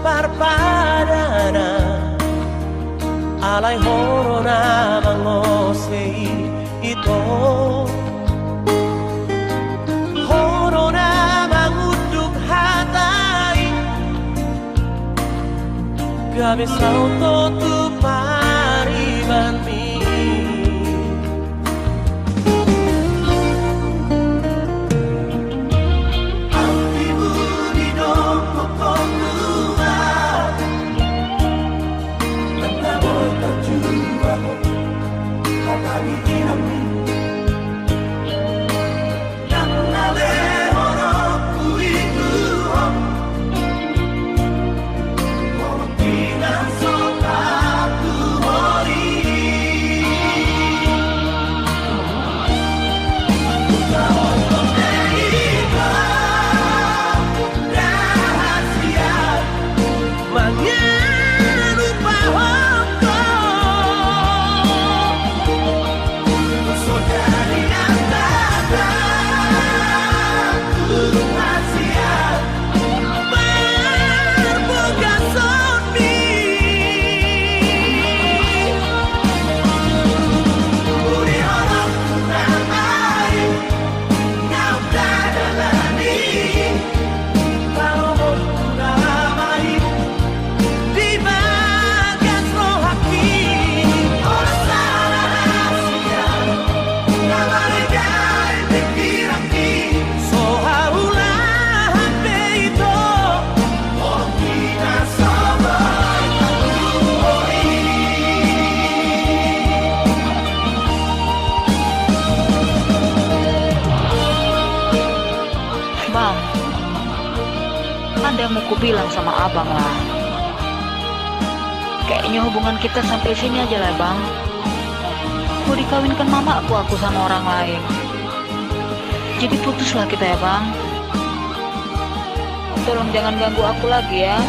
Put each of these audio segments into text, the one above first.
parpadana alay horo na mangosei ito horo na mangudug hatay gabi sa auto tu pariban mi Ada yang mau kubilang sama abang lah. Kayaknya hubungan kita sampai sini aja lah bang. Mau dikawinkan mama aku sama orang lain. Jadi putuslah kita ya bang. Tolong jangan ganggu aku lagi ya.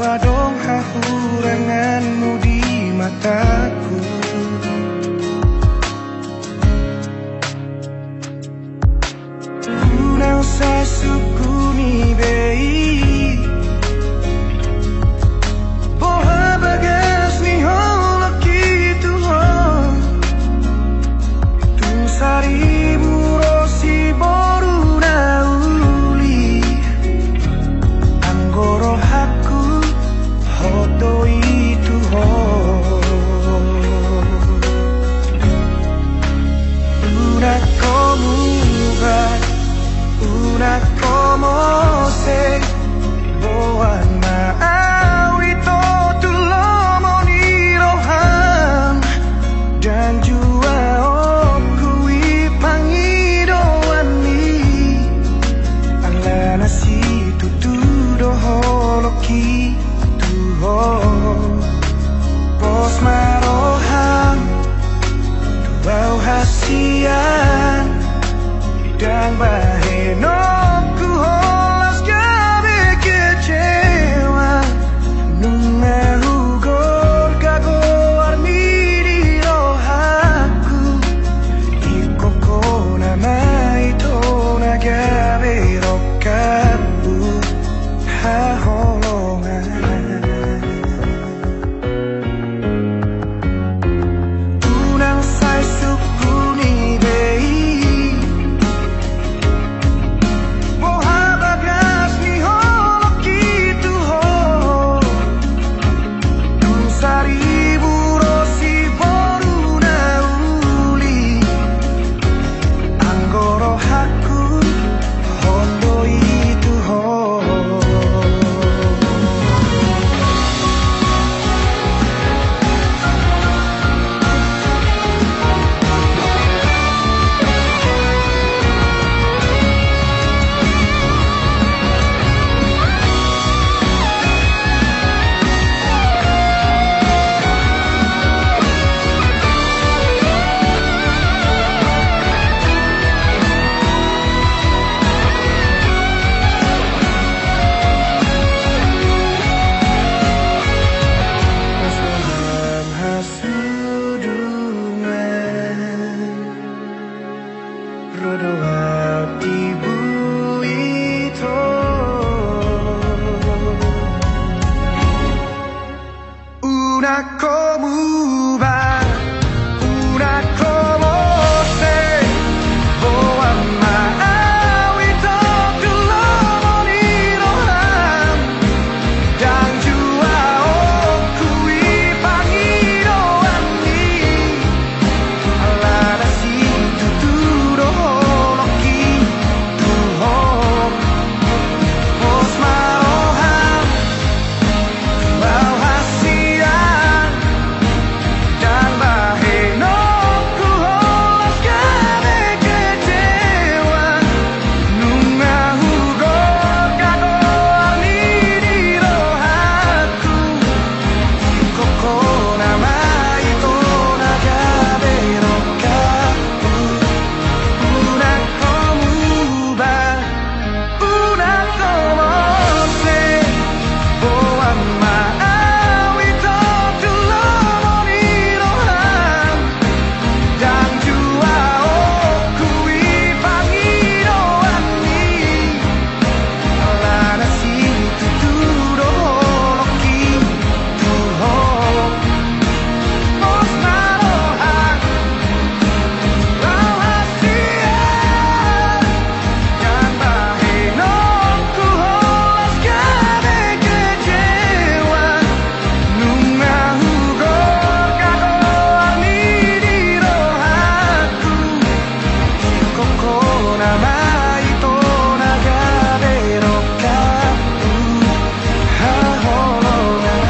Adong hahuranganmu di mataku. ki tuho pos marohang bau hasian dan baheno ku holas gabe kecewa nunga hugor gago armi di rohaku ikoko nama itu nagabe rokabu haholongan tunang sai suku ni bei mohabagas ni holok gitu ho tun saribu rosi boruna uli anggoro haku hondo itu ho Dalam hasudungan rodoa ibu itu una como va una como se boa mawito tulomo ni roham dan jua okui pangiro ani alada si tuturo loki tuho pos maroham bau hasian dan baheno ku holas gabe kecewa nunga hugor gago ani di rohaku ikoko nama itu nagabe rokaku una como va una como se boa mawito tulomo ni roham dan jua okui pangiro ani alana si tuturo loki tuho pos marohang bau hasian dan baheno ku holas gabe kecewa nunga hugor gago ani di rohaku ikoko nama itu nagabe rokaku haholongan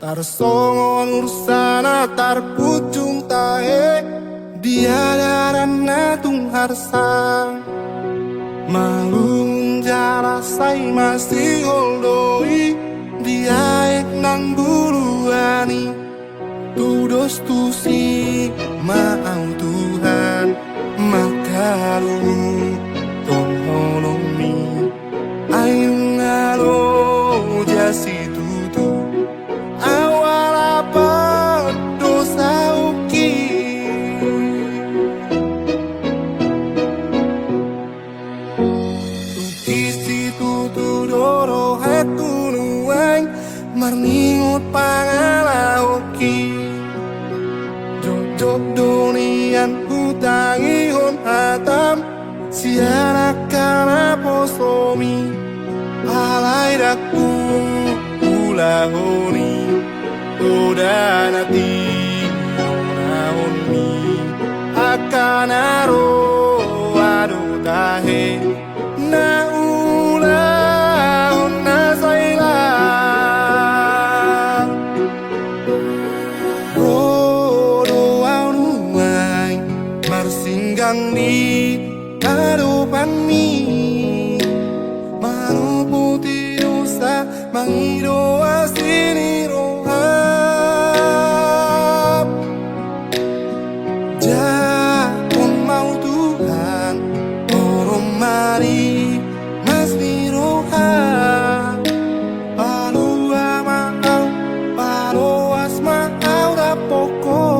Tarsongon ursana tarpucung tae diadarana tung harsang malung jarasai masih holdoi diaek nang buluani tudos tusi maau Tuhan makarung tong holomi ayung alo jasi tutu awal apa dosa uki siana kana posomi alai daku ulahoni odanati naoni akanaro adutahe na ulahon na saila rodo aunuai marsinggang di hadapan mi mano putih dosa mangido asini rohab Japon mau Tuhan orang mari mas rohab palu amau palu asmau da pokok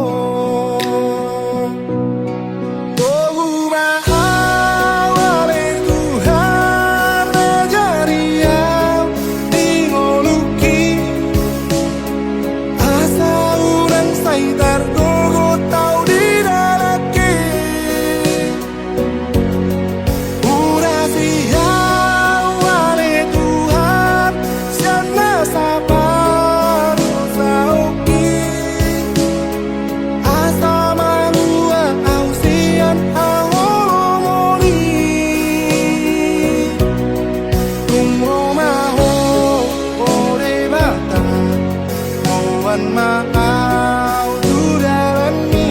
Maau tudalan mi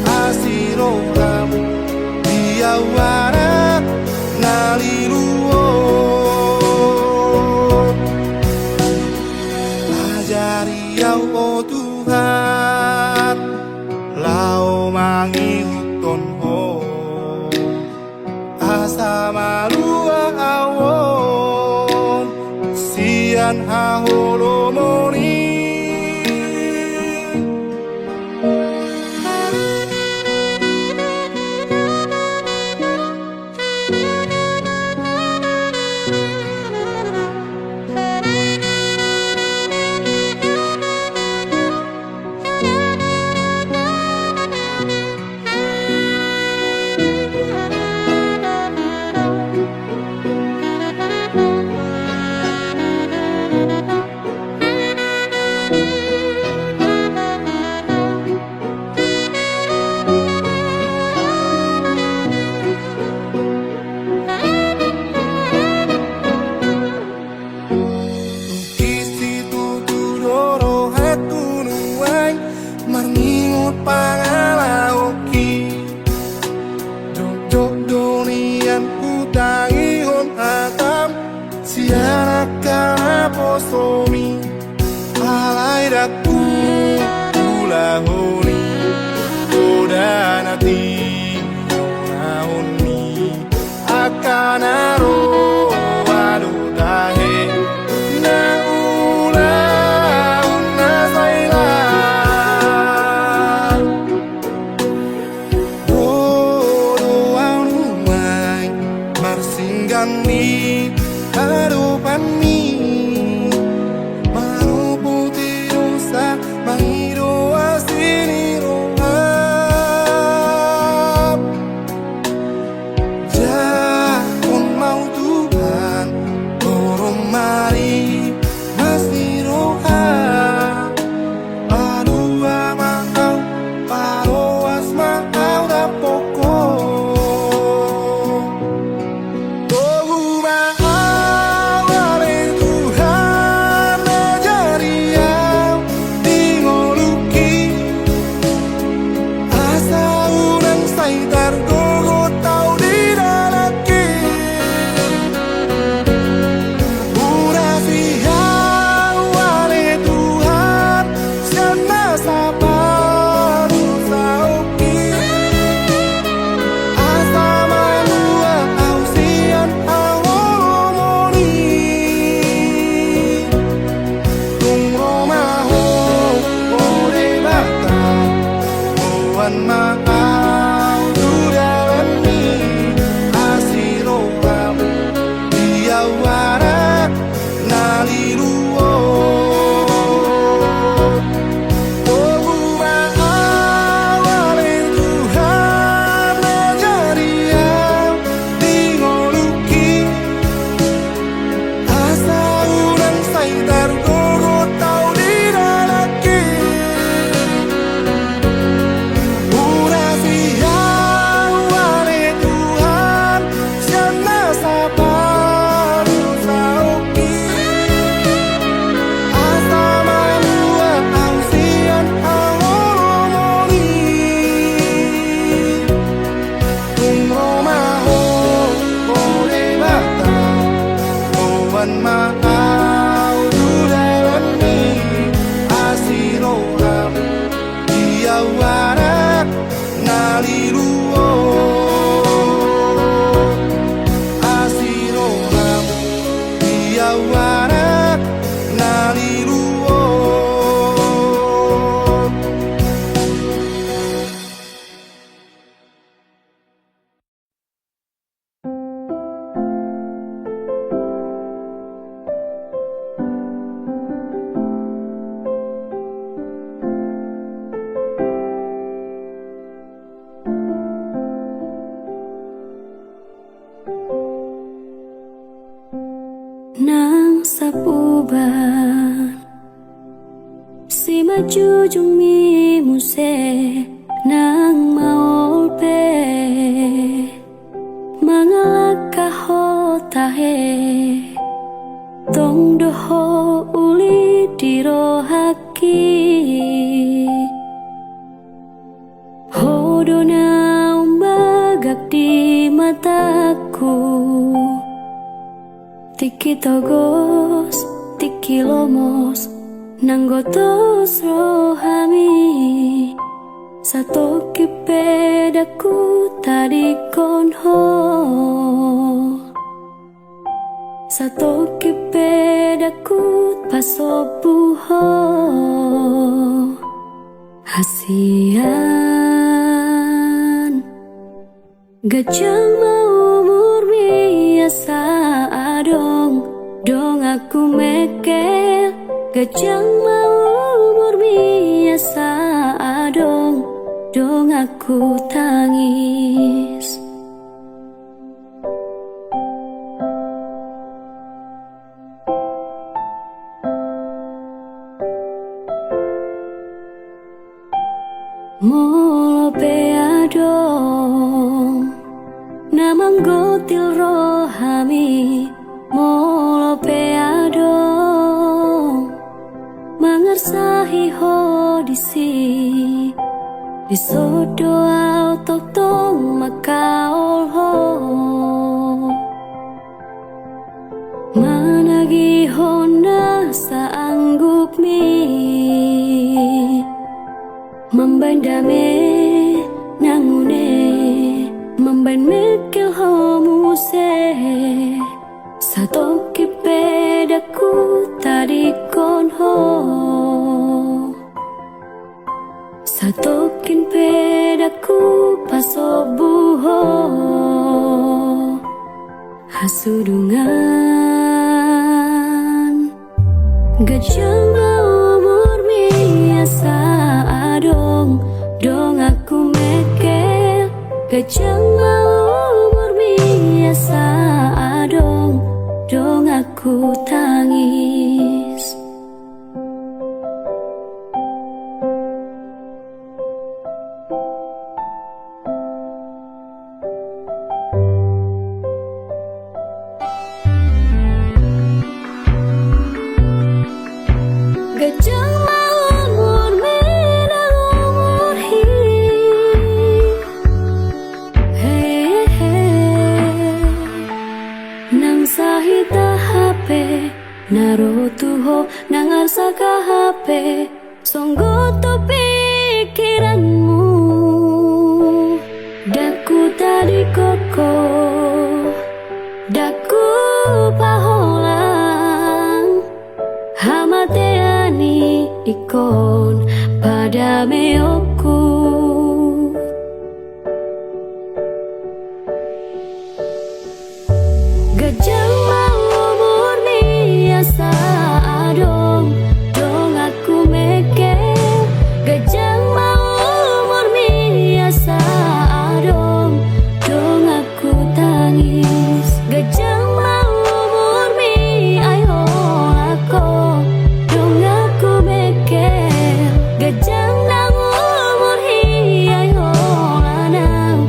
asiroram diawarak naliluon ajari au oh Tuhan lau mangihuton ho asa malua awon sian haholomoni pangalaoki dok donian utangi hon atam siana kana posomi alai daku ulahoni odanati naoni akanaro adutahe na ni hadapan mi mano putih dosa mangido asini rohab Japon mau Tuhan orang mari masih rohab palu amau palu asmau da pokok Uma nang sapuban si majujung mi muse nang maolpe mangalaka hotahe tong doho uli dirohaki hodona umbagak di mataku tiki togos tiki lomos nanggotos rohami satu kipedaku tadi konho satu kipedaku pasobuho hasian gajang mau umur biasa adong dong aku mekel gajang mau umur biasa adong dong aku tangis molo peadong namang gotil rohami molo peadong mangersahi hodisi disodo auto tong makaol ho managi hona saanggup mi membandame nangune memban mekel homuse satu kipedaku tadi konho satu kin pedaku pasobuho hasudungan gajang mau umur biasa adong dong aku mekel gajang mau umur biasa adong dong aku tangis gajang mau umur minang umur hi hey, hey. Nang sahita HP narutuho nang arsaka HP songgo to pikiranmu daku tadi koko daku paholang hamateani ikon pada meoku gajang mau umur biasa adong dong aku mekel gajang mau umur biasa adong dong aku tangis gajang mau umur mi ayo ako dong aku mekel gajang nang umur hi ayo lanang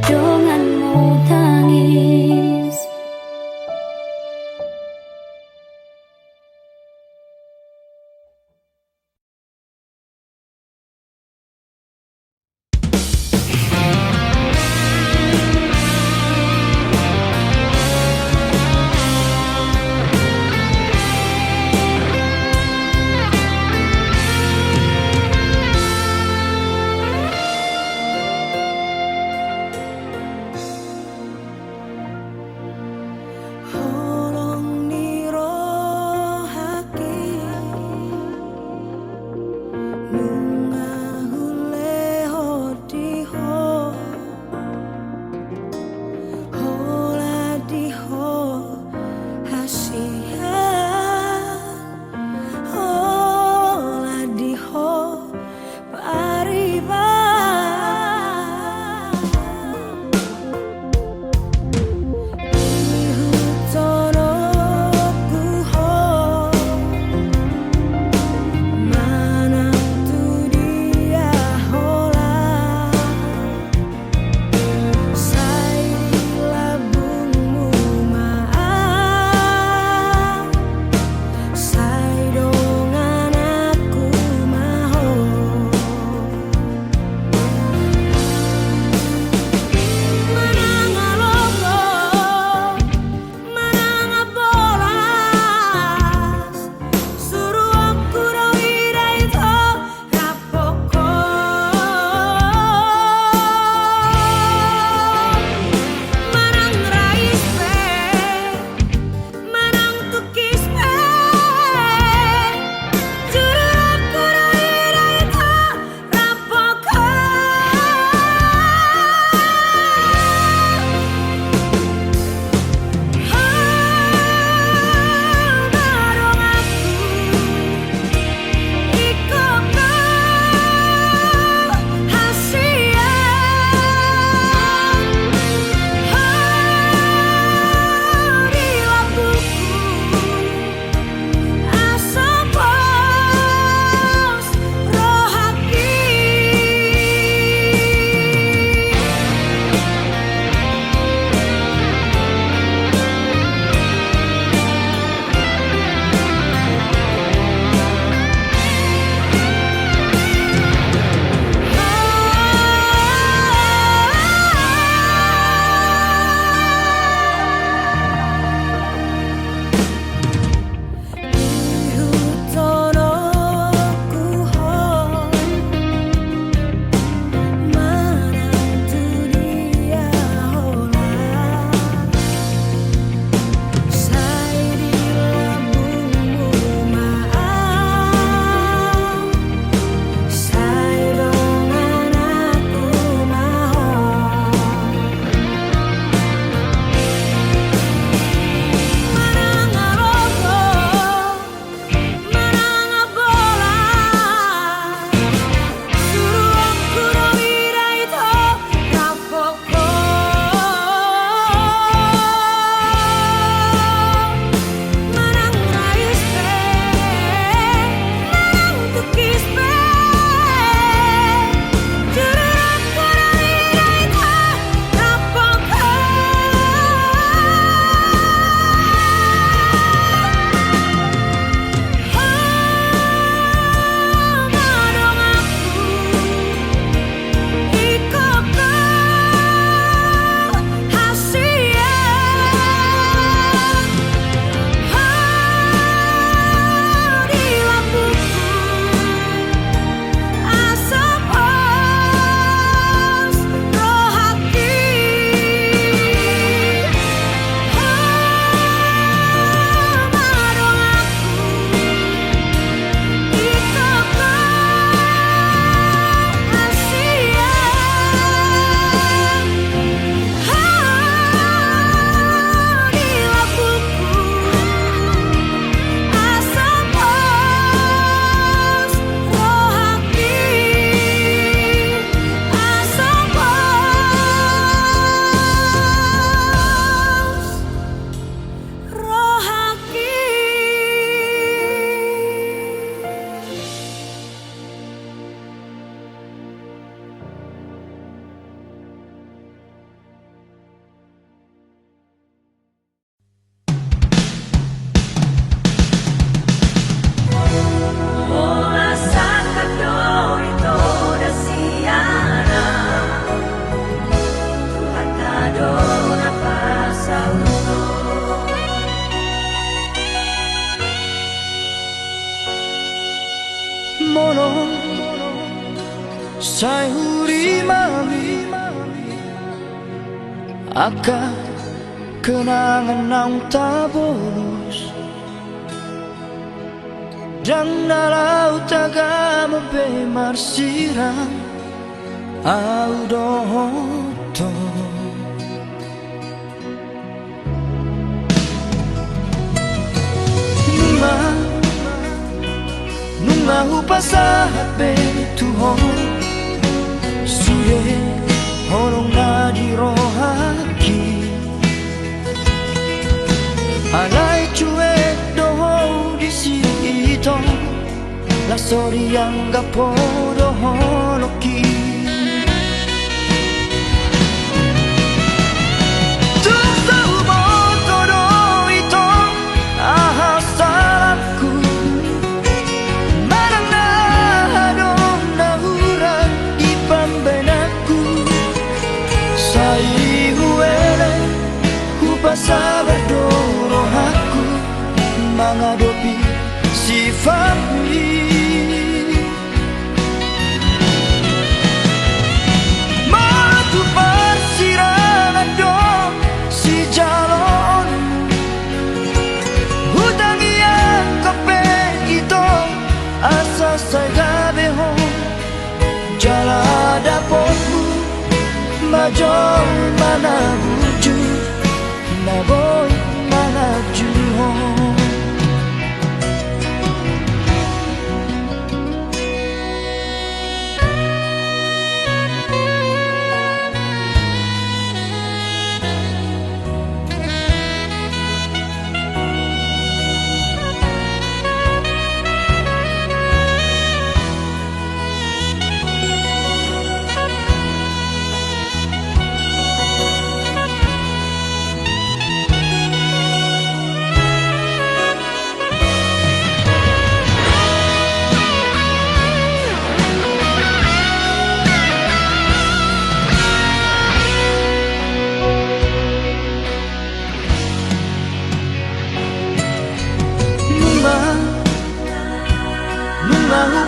donganmu tangis Sai huri mami Aka kenangan nang tabolos Dan na laut taga mabe marsirang Au dohoto Nunga hupasahat be tuhon Suye horong na di rohaki Alay cuek doho di sito La sori yang gapo doho loki Tung tahu moto do ito Ahal salahku Marang na hadong nahuran di pambenaku Sai huele hupasabar dorohaku Mangadopi si family Matu persirangan dong si jalon Hutang yang kepe itu asa saya beho Jala dapotmu majol mana wujud Naboy mana juhon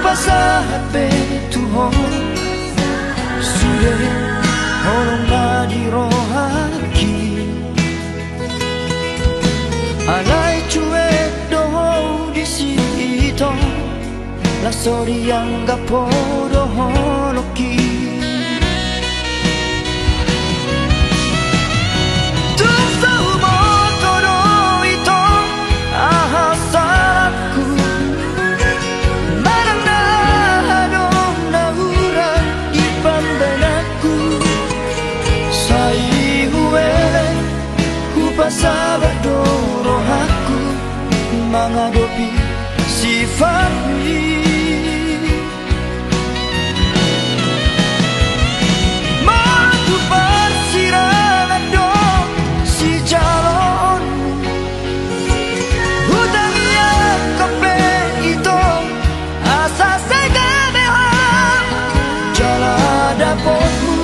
Pasahat be tuhon Sude horong na di rohaki Alay cuek doho di sito La sori yang gapo doho loki Tung tahu moto do ito Ahal salahku Pasabar dorohaku Mangadopi si family Matu persirangan dong si jalon Hutang yang kepe itu asa saya behang Jala dapotmu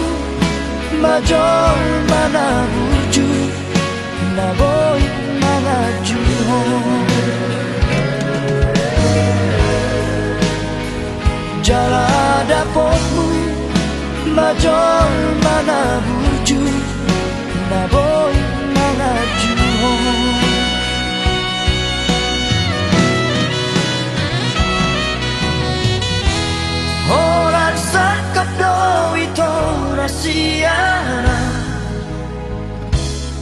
majol mana wujud Naboy mga juhon Jala dapotmu majol mana wujud Naboy mga juhon Horan sakap do ito rasiana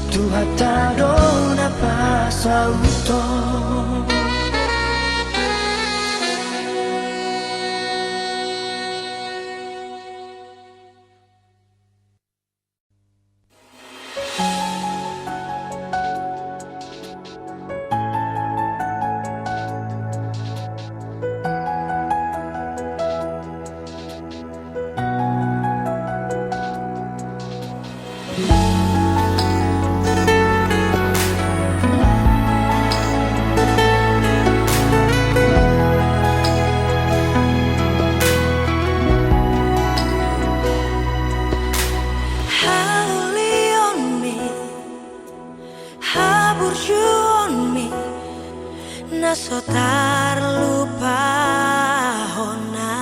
Tuhatado na pasauto Nasotar lupa hona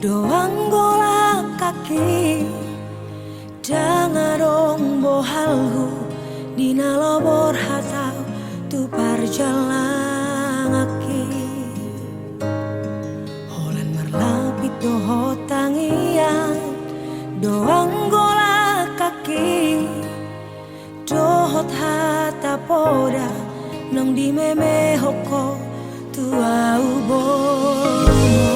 Doang golak kaki Dangarong bohalhu Dina lobor hatau tu parjalang aki Holen merlapit doho tangian Doang golak kaki Dohot hata poda Nong di meme hoko tu au bomo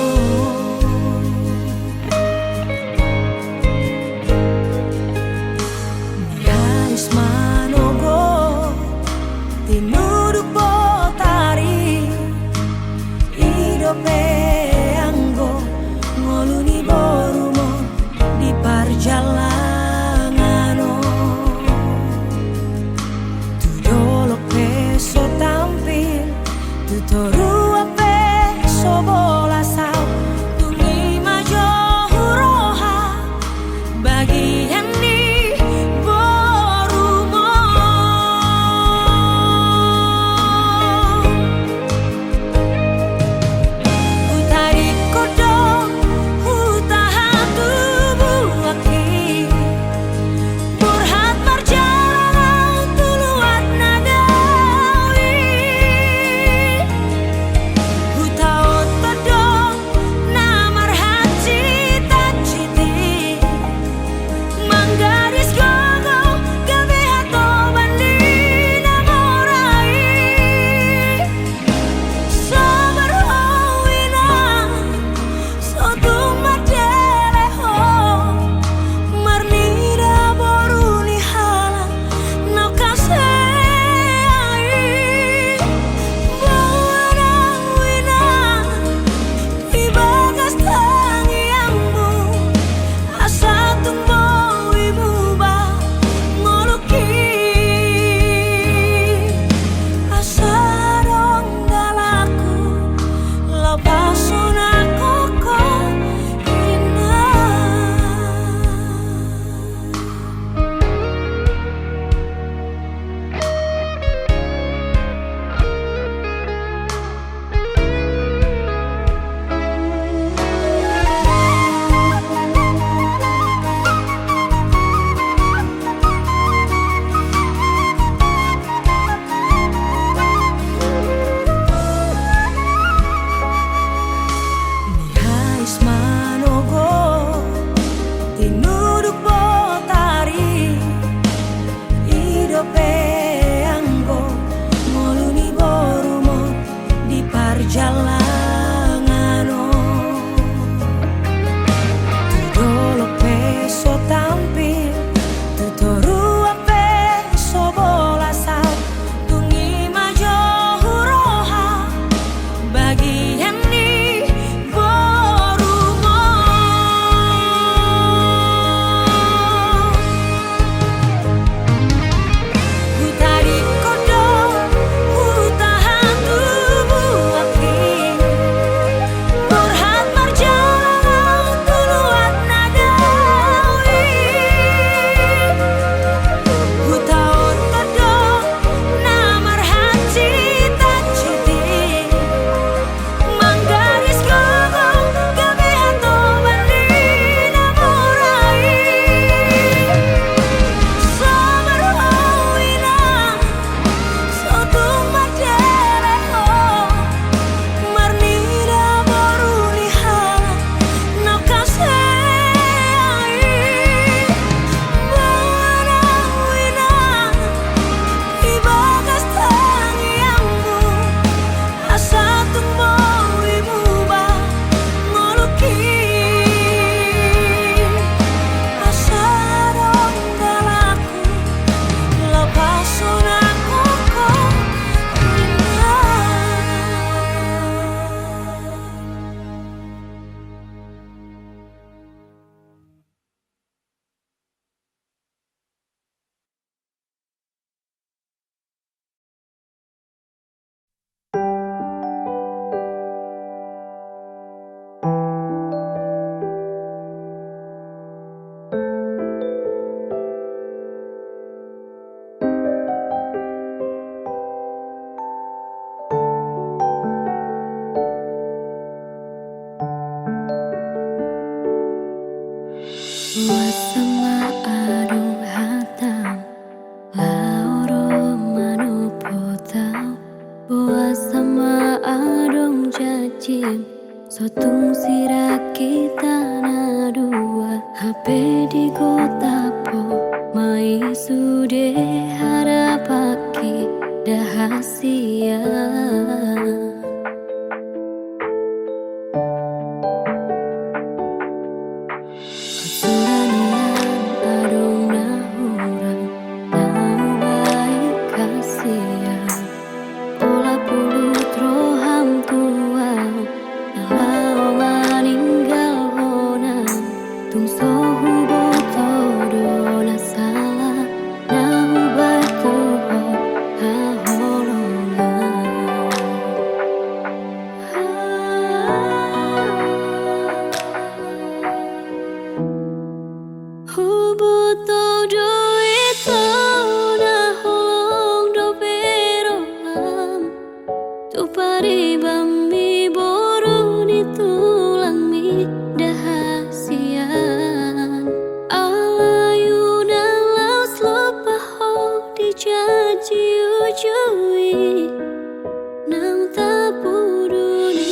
Tinuduk botari Idope anggo ngoluni borumo di parjalangano Tu dolok peso tampil Tu toru peso bola sao Tungi majo huroha bagian di jim sotung siraki tanah dua HP di kota po mai sude harapaki dahasia Suranian adong nahurang nau baik kasihan Pola pulut roham tuang Nalau maninggal honang Tung sohu boto dona salah Nahu baik tuho haholongan Hubuto do ito na holong do beroham Tu paribam mi boru ni tulang mi dahasian Alayuna laus lopaho di janji ujui Nang tapuruni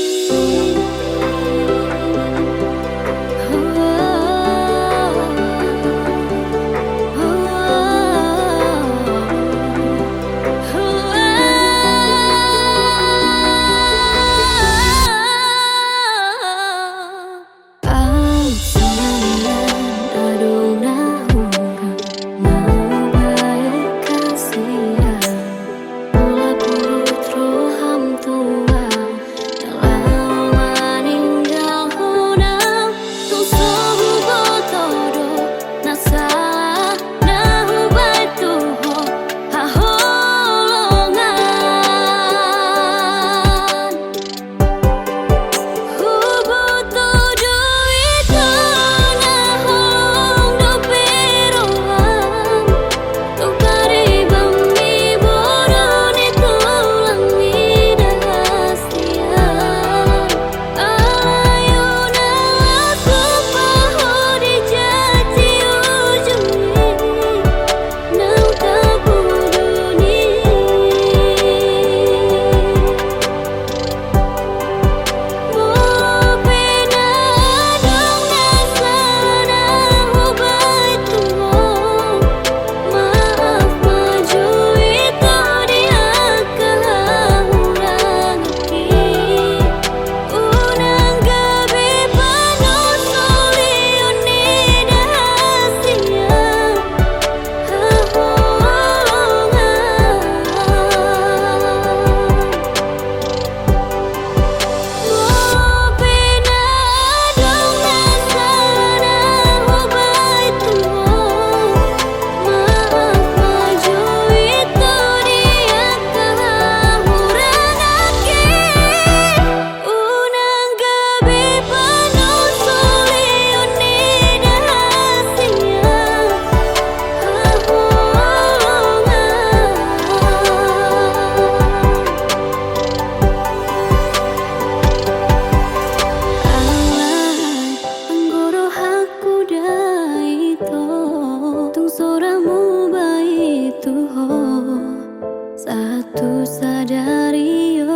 Satu sadarion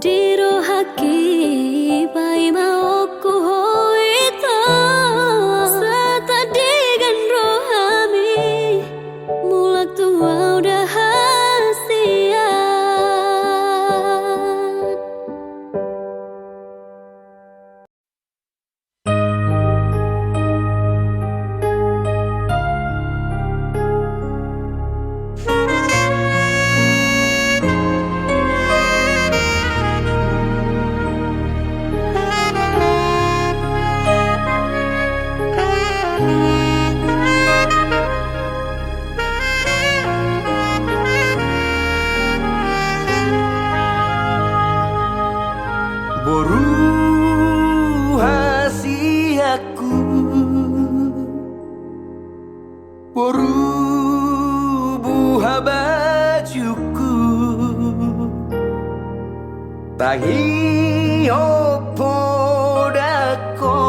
Diro haki pai mauku hoito Satadigan rohami Mulak tua udah hasian Boru hasiaku Boru buha bajuku Tahi opo dako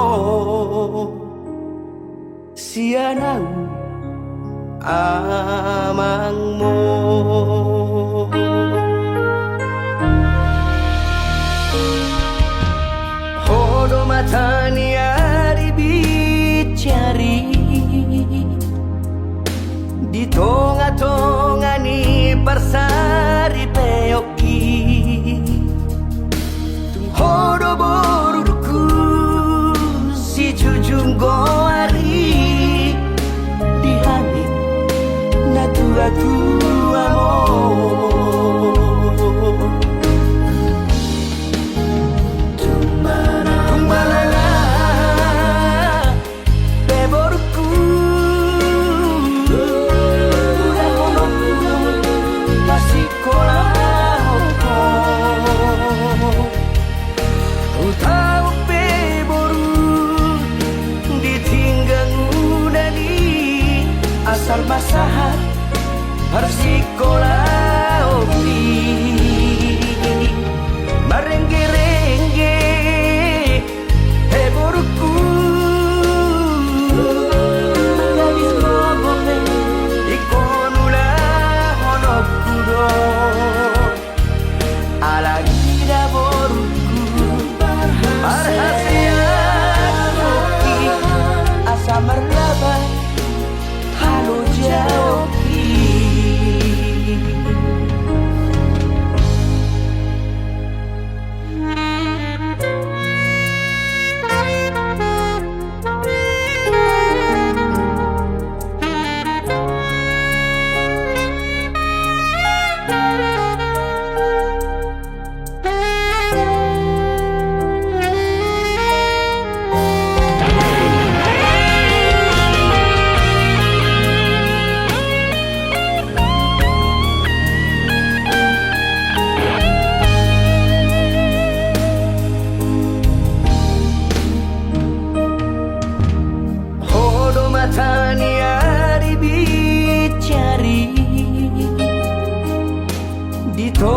Sianau amangmu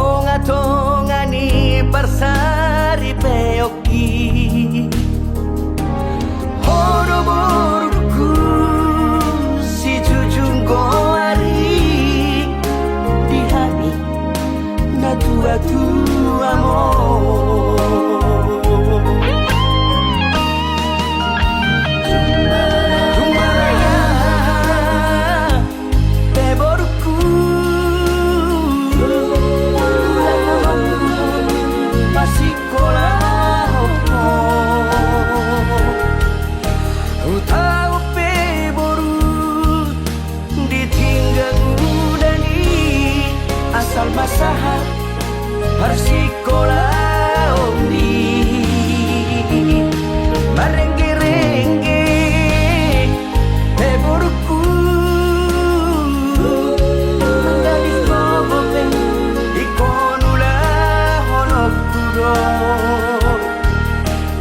Tonga-tongani persari peoki Horoboruku si jujung goari di hari na tua-tua amor Tumbalaya teboruku pasikolah Utau peboru ditinggal udani asal masahat persikolah omni marengge-rengge peboruku menjadi sobope ikonulah honokuro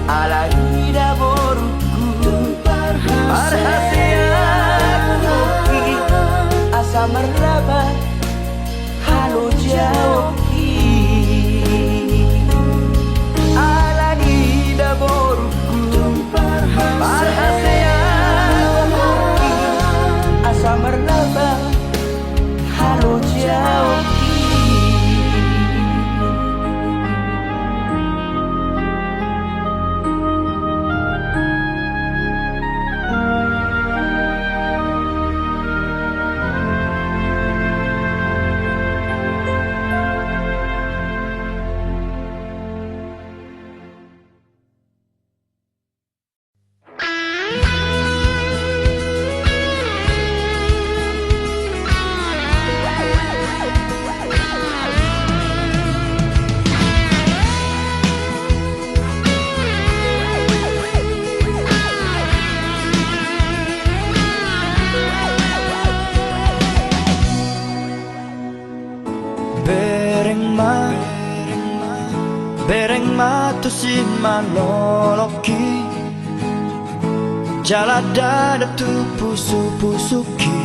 ala ida boruku parhasiakuki asa merlaba halo jauhi ala ida boruku parhasiakuki asa merlaba halo jauhi Bereng matusin maloloki Jalada tu pusu-pusuki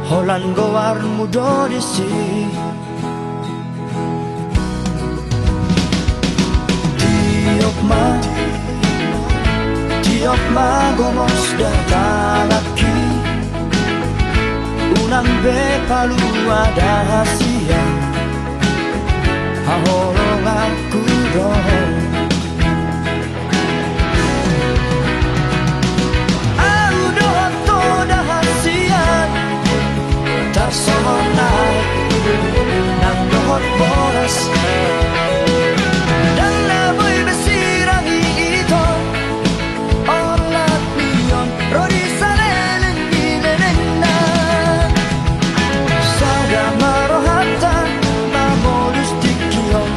Holan gowar mudo disi Tiok ma gomos datalaki Unang be palu ada hasia Haholong aku dong Aku doang toda hasian Tak somonai Nang dohot boras Dan naboy besirangi ito Olat niyon Rodi salelen binenena Sada marohatan Mamodus dikiyon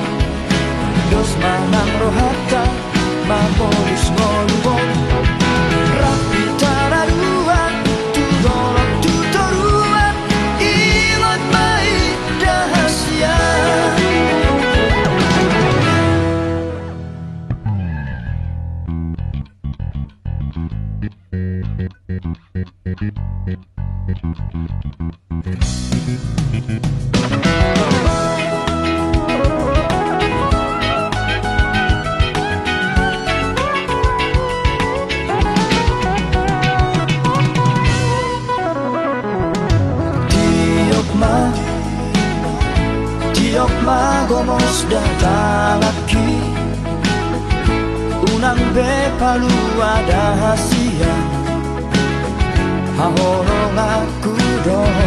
Dos manang rohata Mamodus ngolubon Rapi tararuan Tudolok tutoruan Ilot mai dahasia Tiok ma gomos datalaki Unang be palu ada hasia Haholong aku dong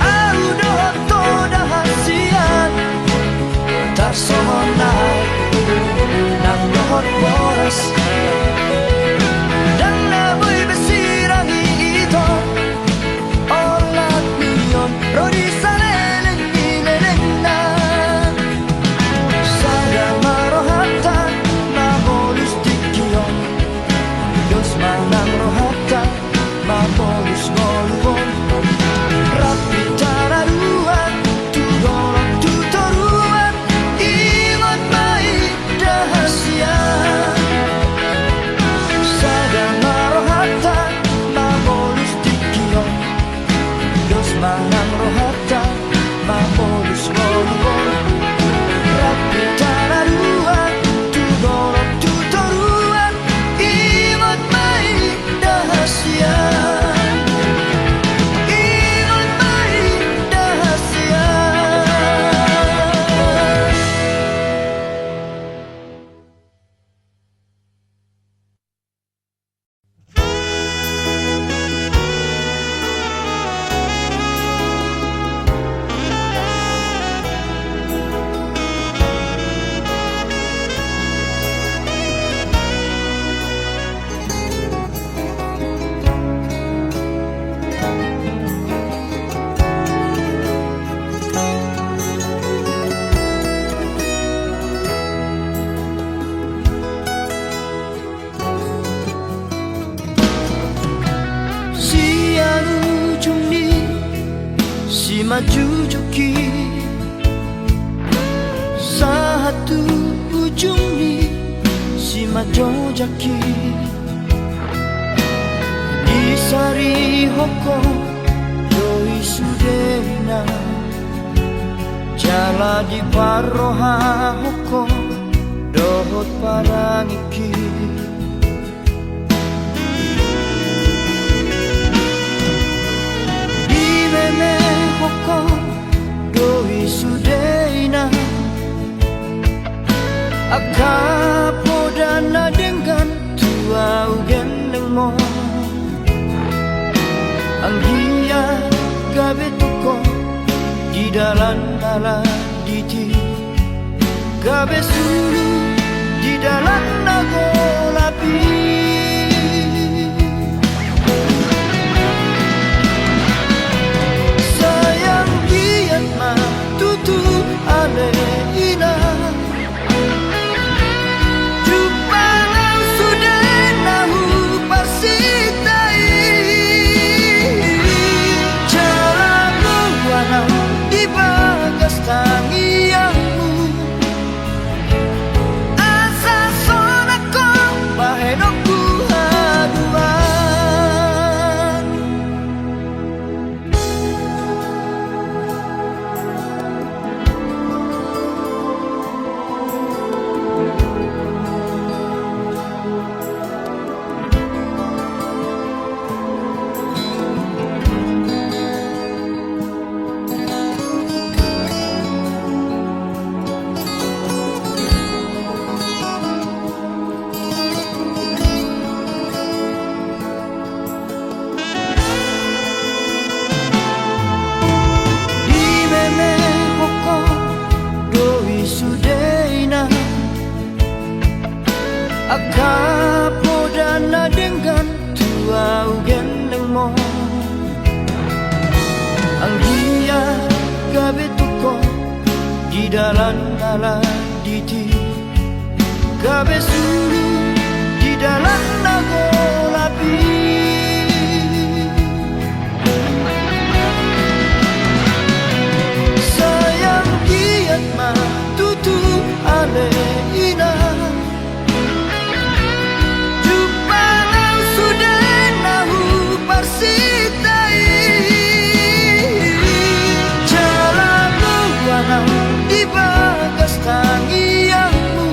Aku doang toda hasian Tak somonai Nang dohot boras Dan naboy besirangi ito Olat niyon Rodi salelen binenena Sada marohatan Mamolus dikiyon Dos manang rohatan Mamolus ngolubon Rapi tararuan Tudolok tutoruan Ilot mai dahasia manang rohata mapolus ngolong rapi tararuan tudorok tutoruan imot mai dahasian imot mai dahasian. Siang ujung ni si maju joki satu ujung ni si maju jaki di sari hoko doi sudena jala di paroha hoko dohot parangiki meme hoko doi sudeina akapodana dengan tua ugenengmo anggia gabe tuko di dalam diti gabe sulu di dalam nago lapi. Tutu ale ina Jupang sudah nahu pasitai Jalan luana di bagas tangianmu Asa sonako bahenoku haduan. Akapodana dengan tua ugenengmo anggia gabe tuko di dalam diti gabe sulu di dalam nago lapi. Sayang giat ma tutu ale ina di bagas tangianmu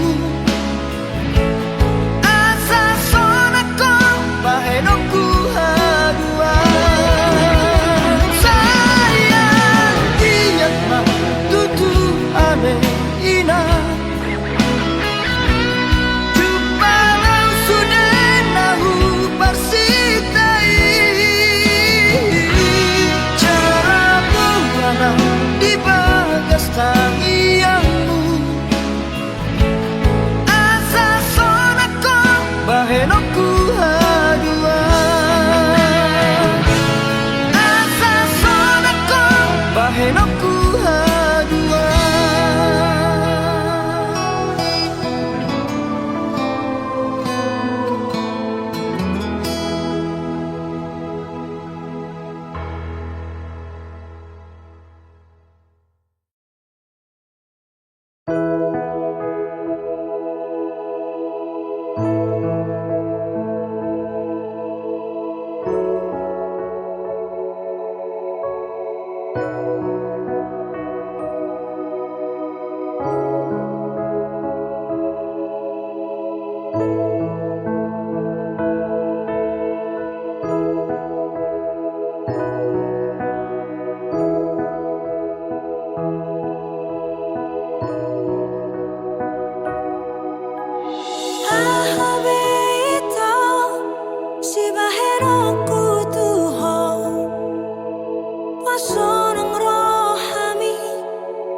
sonang rohami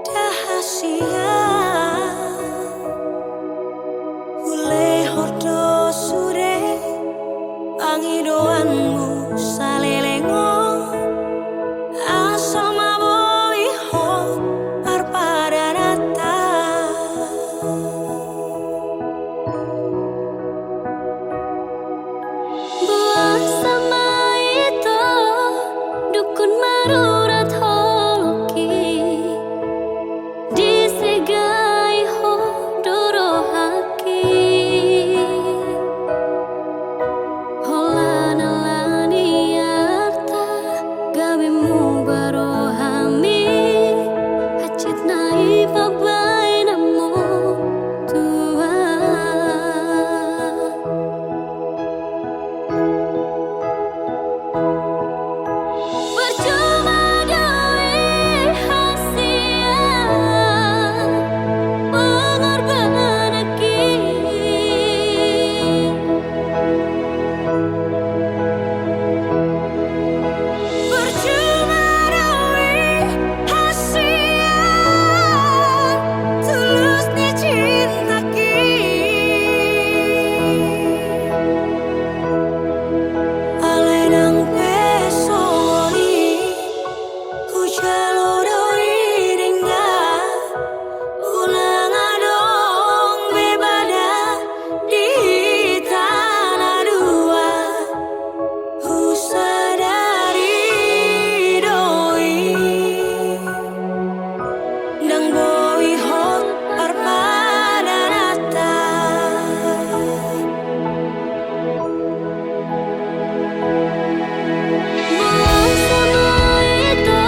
dahasia Ule hordo sure pangidoanmu salelengo asal maboi ho parpadanata buah sama itu dukun marurat holoki disegai ho dorohaki holana lani arta gawe mu barohami hacit nai pabai namu Tuhan percuma doi hasia pengorbanan aki percuma doi hasia tulusnya cinta ki alenang pesoni Hujalo doi ringa ulang adong bebada di tanah dua Husadari doi Nang boi hot parpadanata buang sama itu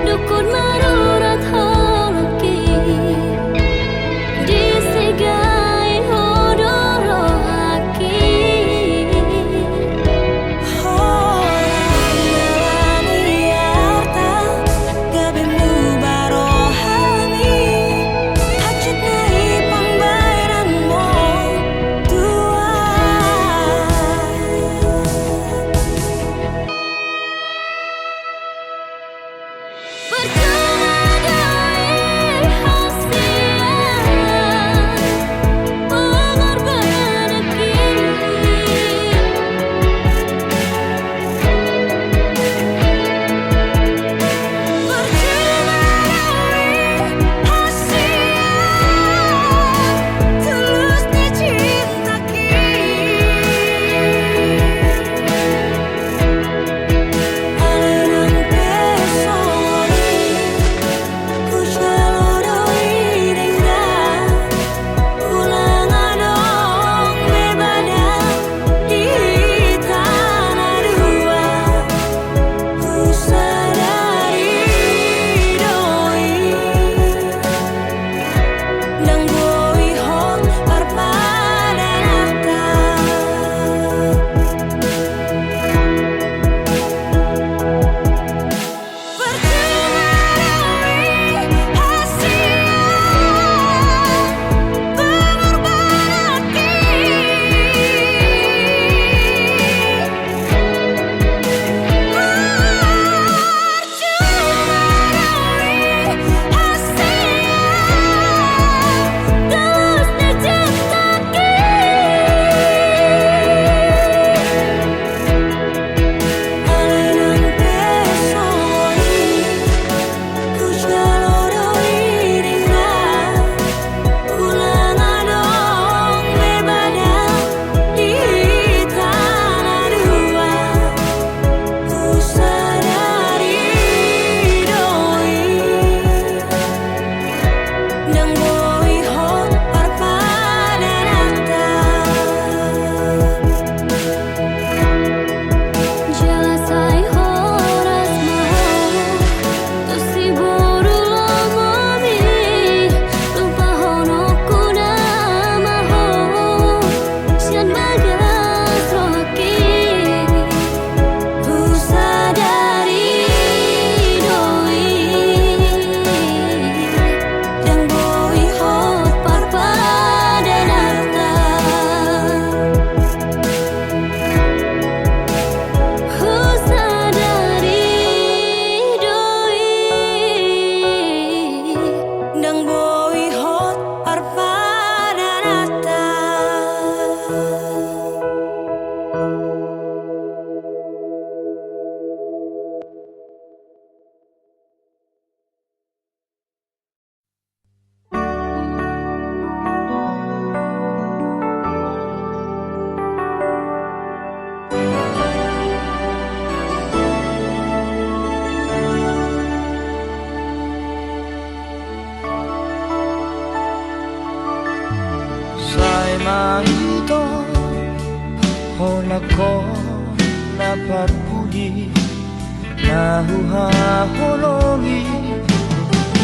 dukun marurat holoki disegai hodorohaki holani arta gabe mu barohami hajat nai pambayaranmu Tuhan percuma doi hasia pengorbanan aki percuma doi hasia tulusnya cinta ki alenang pesoni lako na parpudi nahuhaholongi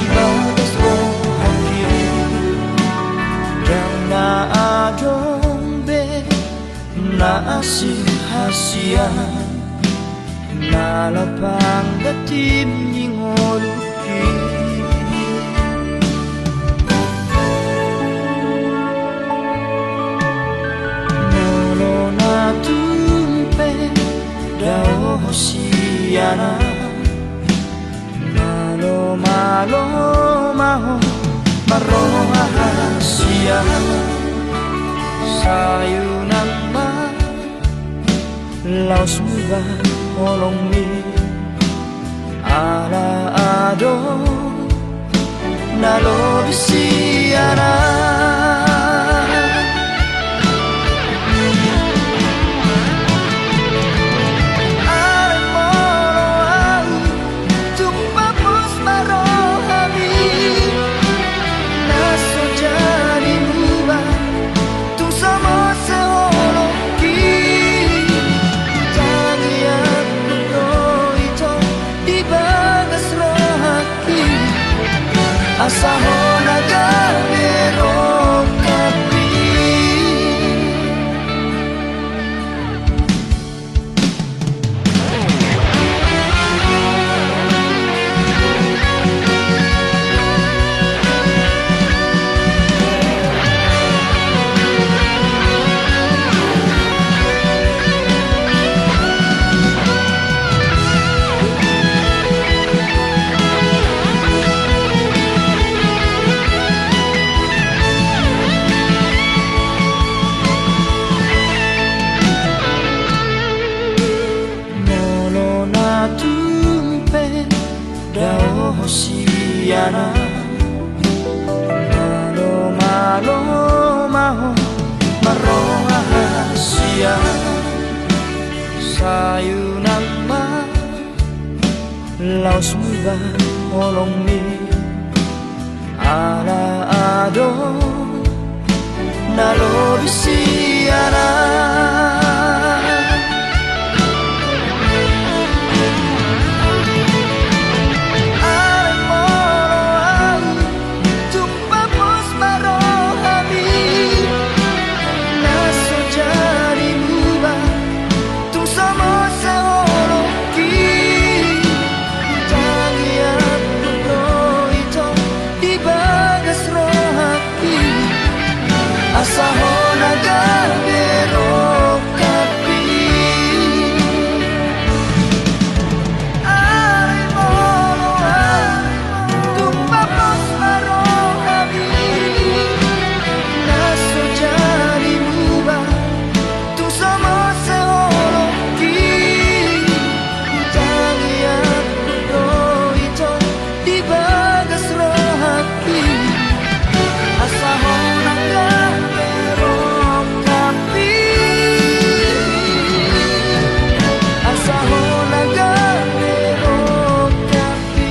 ibadas ko hati yang naadombe naasihasian nalapang datim ningoluki Molo na tumpe dao hosiana Malo malo maho marohasia Sayunan ma Laos muba olong mi Ala ado Nalobisiana Asahona gabero kapi Hosiana Malo malo maho marohasia Sayunan ma Laos muba olong mi Ala ado Nalobisiana Asahona gabero kapi Ay molo tumpapos marohabi Naso jari muba tu sama seoloki Tangian ito di bagas rohaki Asahona gabero Asahona gabero kapi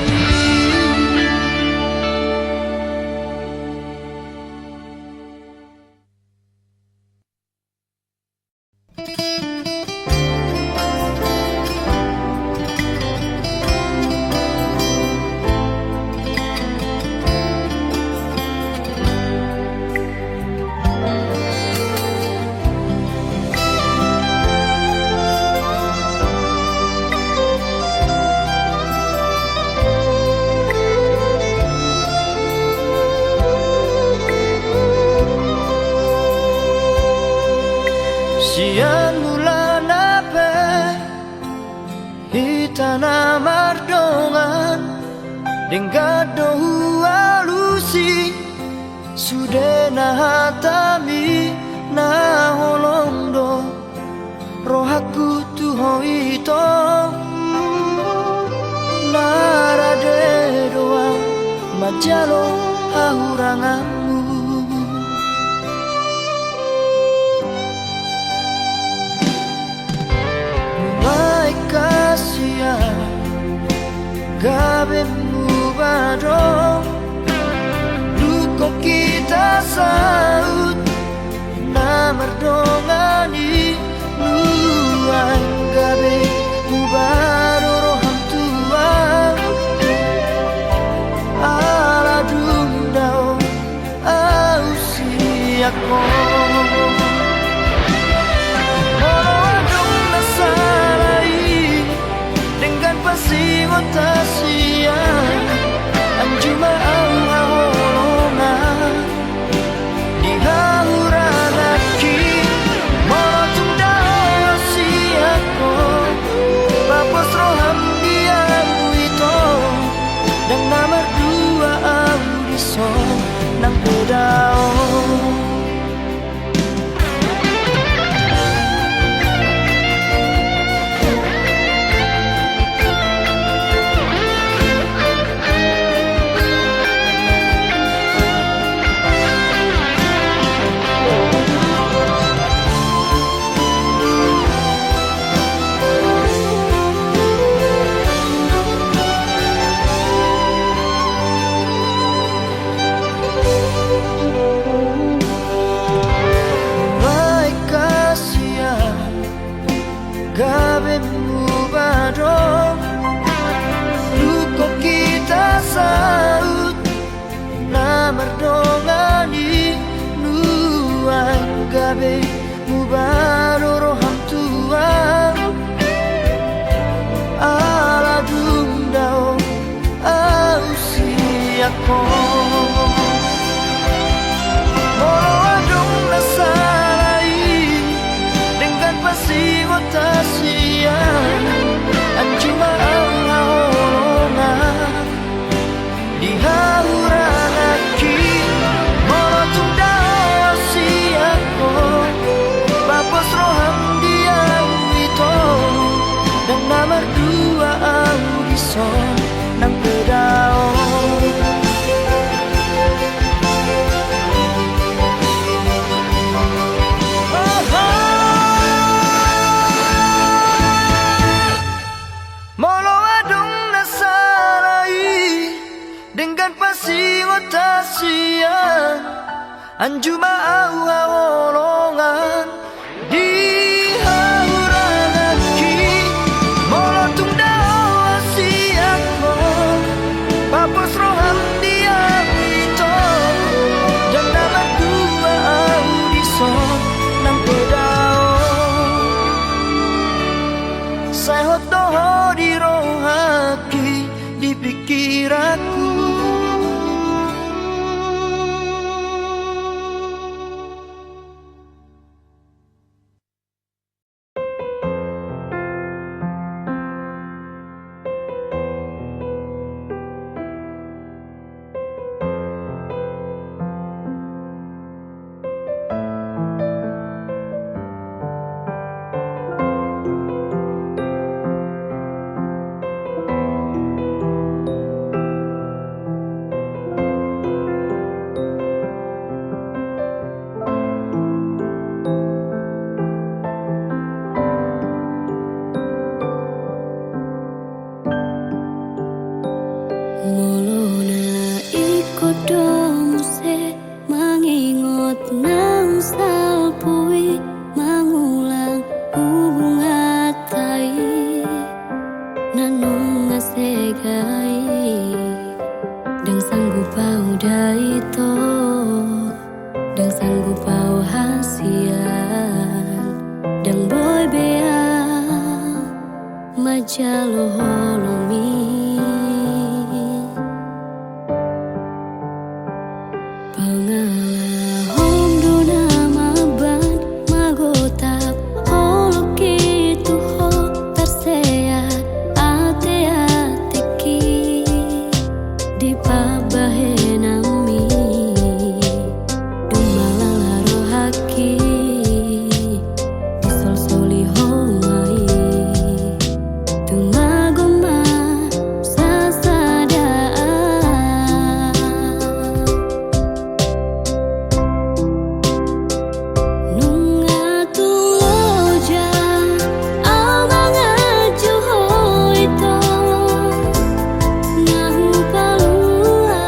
Siang bulan ape Hitana mardongan Denggado alusi Sudena hatami Na holondo Rohaku tuho ito Narade doa Majalo hahuranganmu Kasia gabe mubado Luko kita saut Na merdongani nuang gabe mubaroro hamtua ala dundao au siako Tasia anjuma au haolongan di hauranaki motung dao siako papos roham dia itu dan nomor dua audiso nang bedao gabe mubaro luko kita saut na merdongani nuang gabe mubaro roham tua ala dundao au siako Tasia anjuma au haolongan di hauranaki motung dao siako papos roham dia itu dan nomor dua audiso nang bedao Tasia anjuma au haolongan di hauranaki motung dao siako papos roham dia itu dan nomor dua audiso nang bedao saya hotoho di rohaki di pikiranku Majalo holomi Pangalahom dona maban magotap holoki tuho tersea ate-ateki di pabahenami dumalala rohaki di sol-soli homai Tumagoma sasadaan Nunga tuloja Amanga juho ito Ngahu palua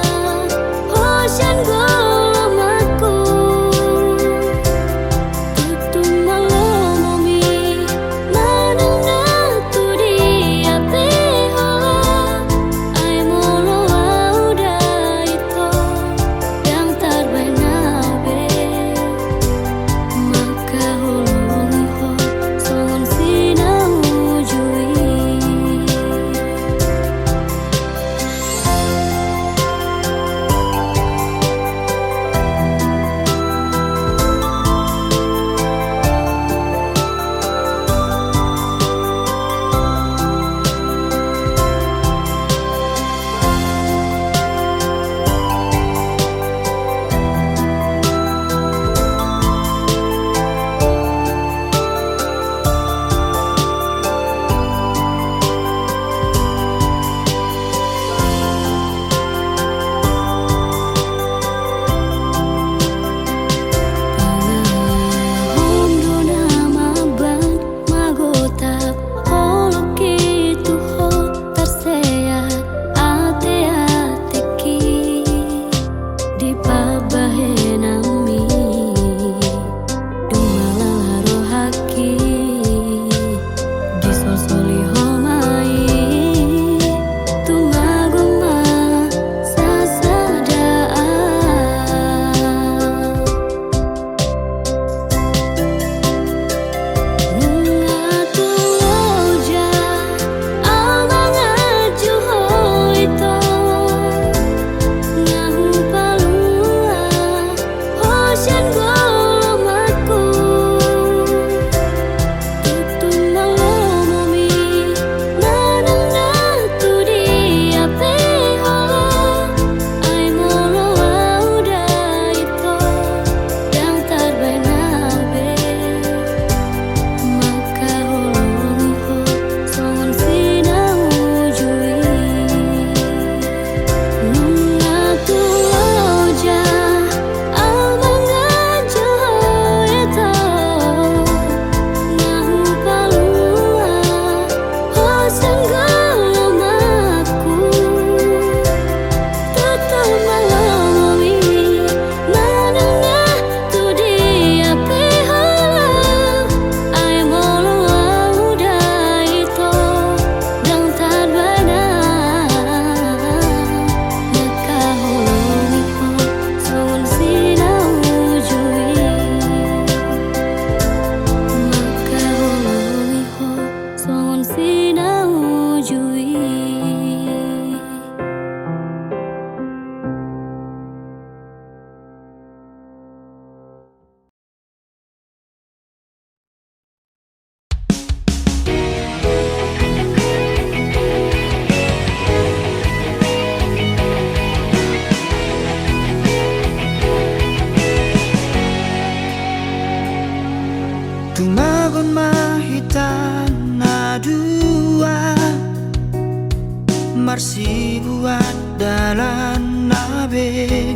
buat dalan nabe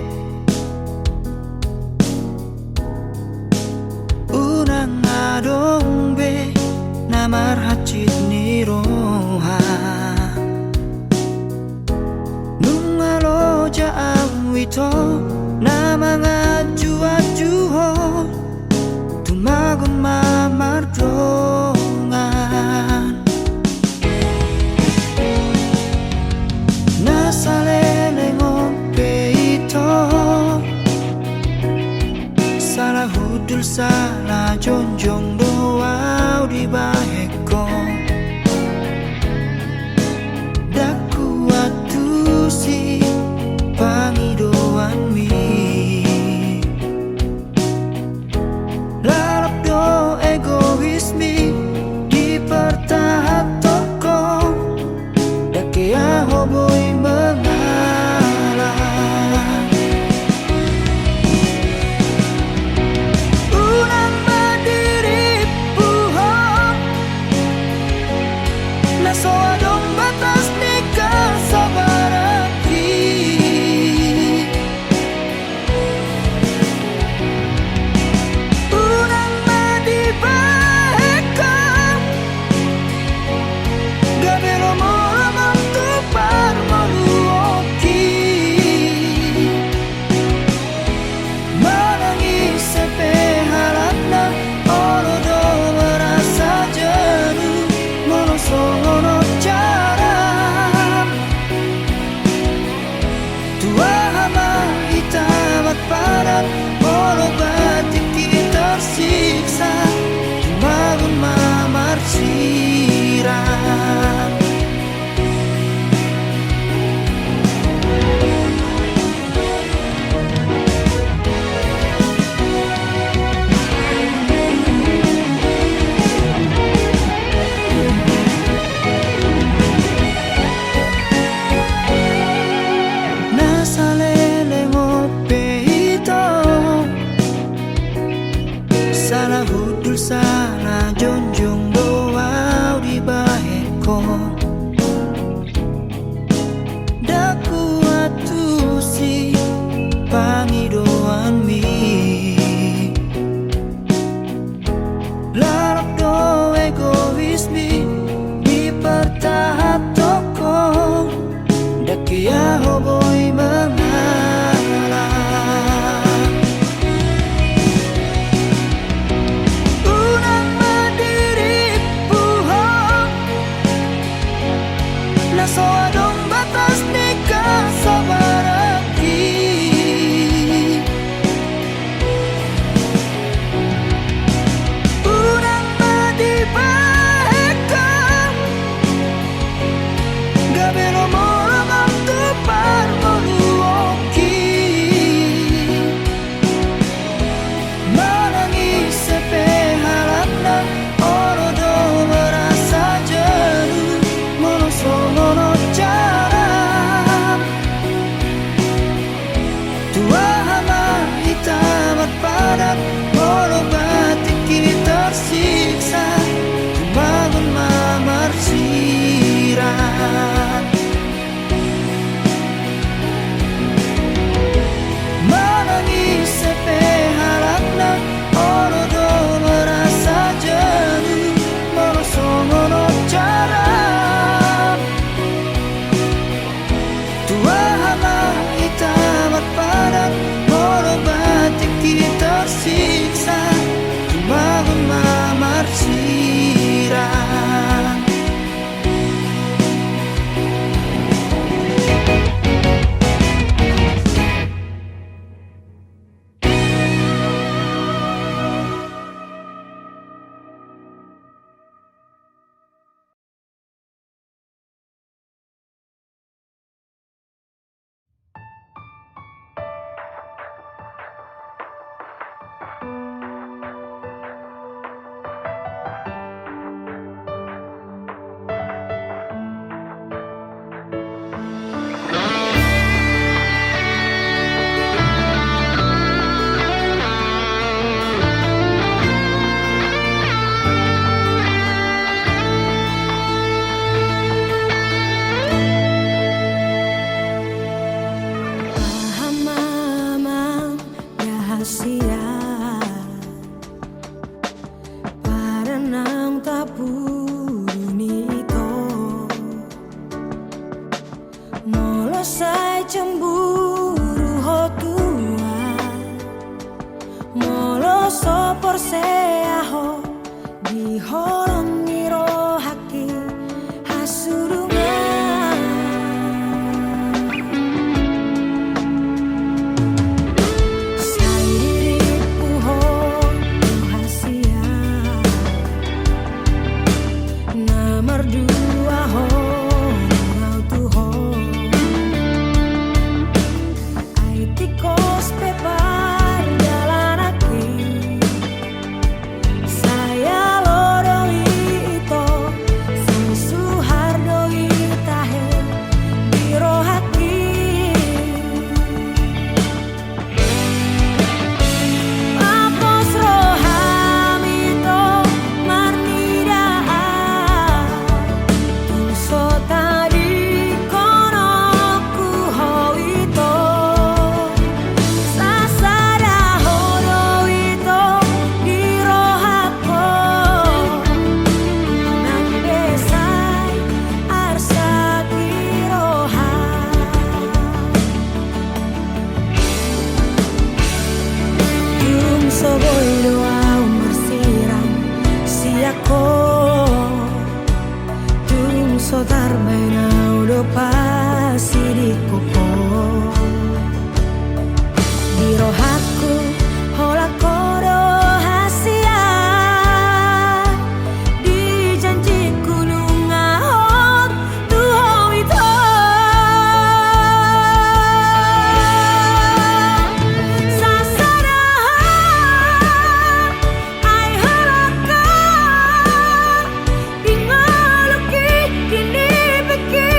unang adong be namar hacit ni roha nungalo jaang wito namanga jua-juho tumagon mamardongan nasalele ngope ito salah hudul salah jonjong doa di baheko daku atu si pangidoan mi lalap do egois mi di pertahat toko dake ahoboy mengalah unang mandiri puhong naso adong batas nikah sabaraki unang madibahekam gabelo moramam tupar maluoki manangis sepe harapna oro do merasa jenuh monosono cara tua hama hitamat padat oro batik kita tersiksa tumagun mamar sirat nasalele ngope ito salah hudul salah jonjong doa di baheko daku atu si pangidoan mi larap do egois mi di pertahap toko dake ahoboy mengalah unang mandiri puhong naso adong batas nikah sabaraki unang madibahekam gabelo moramam tupar sai cemburu ho tua molo sopor se aho di horon niro haki hasurungan sai diriku ho rahasia nomor dua ho rau tu ho ai tikos pepar jalan aki saya loroi ito susuhardoi tahe biro hati Apos rohamito marnidaan Tuso tadi konoku ho ito Sasada horo ito biro hako Nang besai arsa kiroha Tum soboy doa umbersiram siako Tum sotar baina udo pasi di koko Biro haku hola kodo hasia Di janji gunung ahok tuho ito Sasada ai haraka Bingoluki kini beki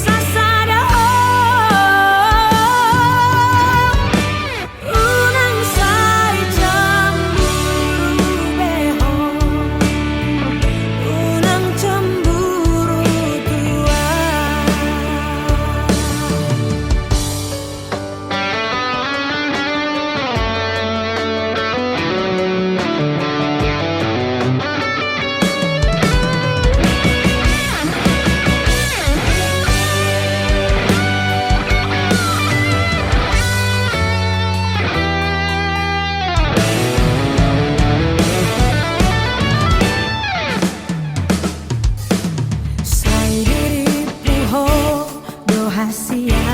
Sasada Unang sai cemburu beho Unang cemburu tua Sai diriku ho dohasia